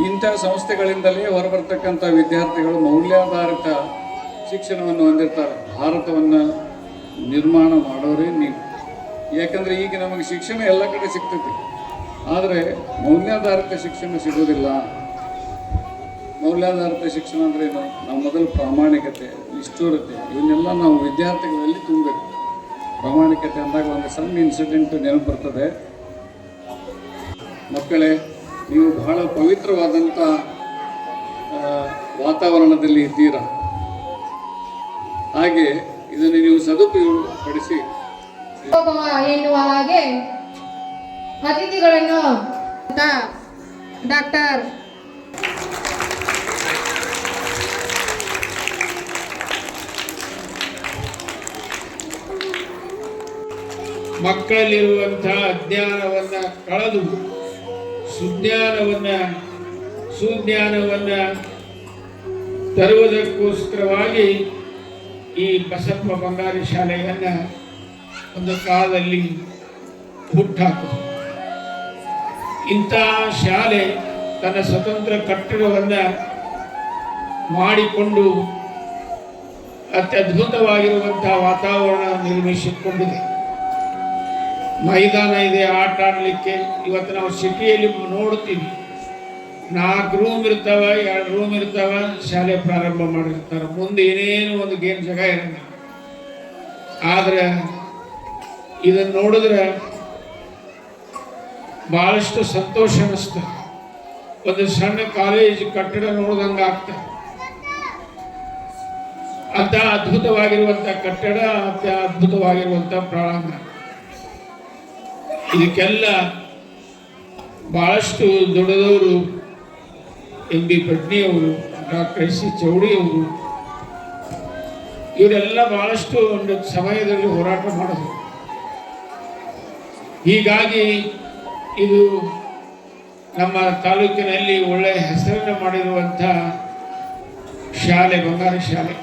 ಇಂಥ ಸಂಸ್ಥೆಗಳಿಂದಲೇ ಹೊರಬರ್ತಕ್ಕಂಥ ವಿದ್ಯಾರ್ಥಿಗಳು ಮೌಲ್ಯಾಧಾರಿತ ಶಿಕ್ಷಣವನ್ನು ಹೊಂದಿರ್ತಾರೆ. ಭಾರತವನ್ನು ನಿರ್ಮಾಣ ಮಾಡೋರೇ ನೀವು. ಯಾಕಂದರೆ ಈಗ ನಮಗೆ ಶಿಕ್ಷಣ ಎಲ್ಲ ಕಡೆ ಸಿಗ್ತೈತಿ, ಆದರೆ ಮೌಲ್ಯಾಧಾರಿತ ಶಿಕ್ಷಣ ಸಿಗೋದಿಲ್ಲ. ಮೌಲ್ಯಾಧಾರಿತ ಶಿಕ್ಷಣ ಅಂದರೆ ಏನು? ನಾವು ಮೊದಲು ಪ್ರಾಮಾಣಿಕತೆ, ನಿಷ್ಠುರತೆ ಇವನ್ನೆಲ್ಲ ನಾವು ವಿದ್ಯಾರ್ಥಿಗಳಲ್ಲಿ ತುಂಬಬೇಕು. ಪ್ರಾಮಾಣಿಕತೆ ಅಂದಾಗ ಒಂದು ಸಣ್ಣ ಇನ್ಸಿಡೆಂಟ್ ನೆನಪು ಬರ್ತದೆ. ಮಕ್ಕಳೇ, ನೀವು ಬಹಳ ಪವಿತ್ರವಾದಂಥ ವಾತಾವರಣದಲ್ಲಿ ಇದ್ದೀರಾ. ಹಾಗೆ ಇದನ್ನು ನೀವು ಸದುಪಯೋಗಪಡಿಸಿ ಎನ್ನುವ ಹಾಗೆ ಅತಿಥಿಗಳನ್ನು ಡಾಕ್ಟರ್ ಮಕ್ಕಳಲ್ಲಿರುವಂತಹ ಅಜ್ಞಾನವನ್ನು ಕಳೆದು ಸುಜ್ಞಾನವನ್ನು ತರುವುದಕ್ಕೋಸ್ಕರವಾಗಿ ಈ ಬಸಪ್ಪ ಬಂಗಾರಿ ಶಾಲೆಯನ್ನು ಒಂದು ಕಾಲದಲ್ಲಿ ಹುಟ್ಟಾಕಿತು. ಇಂತಹ ಶಾಲೆ ತನ್ನ ಸ್ವತಂತ್ರ ಕಟ್ಟಡವನ್ನು ಮಾಡಿಕೊಂಡು ಅತ್ಯದ್ಭುತವಾಗಿರುವಂತಹ ವಾತಾವರಣ ನಿರ್ಮಿಸಿಕೊಂಡಿದೆ. ಮೈದಾನ ಇದೆ ಆಟ ಆಡಲಿಕ್ಕೆ. ಇವತ್ತು ನಾವು ಸಿಟಿಯಲ್ಲಿ ನೋಡ್ತೀವಿ, 4 ರೂಮ್ ಇರ್ತಾವ, 2 ರೂಮ್ ಇರ್ತಾವ, ಶಾಲೆ ಪ್ರಾರಂಭ ಮಾಡಿರ್ತಾರೆ. ಮುಂದೆ ಏನೇನು ಒಂದು ಗೇಮ್ ಜಾಗ ಇರಲ್ಲ. ಆದರೆ ಇದನ್ನು ನೋಡಿದ್ರೆ ಭಾಳಷ್ಟು ಸಂತೋಷ ಅನ್ನಿಸ್ತದೆ. ಒಂದು ಸಣ್ಣ ಕಾಲೇಜ್ ಕಟ್ಟಡ ನೋಡ್ದಂಗೆ ಆಗ್ತದೆ. ಅಂತ ಅದ್ಭುತವಾಗಿರುವಂಥ ಕಟ್ಟಡ, ಅಂತ ಅದ್ಭುತವಾಗಿರುವಂಥ ಪ್ರಾಂಗಣ. ಇದಕ್ಕೆಲ್ಲ ಭಾಳಷ್ಟು ದೊಡ್ಡದವರು MB ಪಟ್ನಿಯವರು, ಡಾಕ್ಟರ್ S ಚೌಡಿಯವರು, ಇವರೆಲ್ಲ ಭಾಳಷ್ಟು ಒಂದು ಸಮಯದಲ್ಲಿ ಹೋರಾಟ ಮಾಡಿದ್ರು. ಹೀಗಾಗಿ ಇದು ನಮ್ಮ ತಾಲೂಕಿನಲ್ಲಿ ಒಳ್ಳೆಯ ಹೆಸರನ್ನು ಮಾಡಿರುವಂಥ ಶಾಲೆ ಬಂಗಾರಿ ಶಾಲೆ.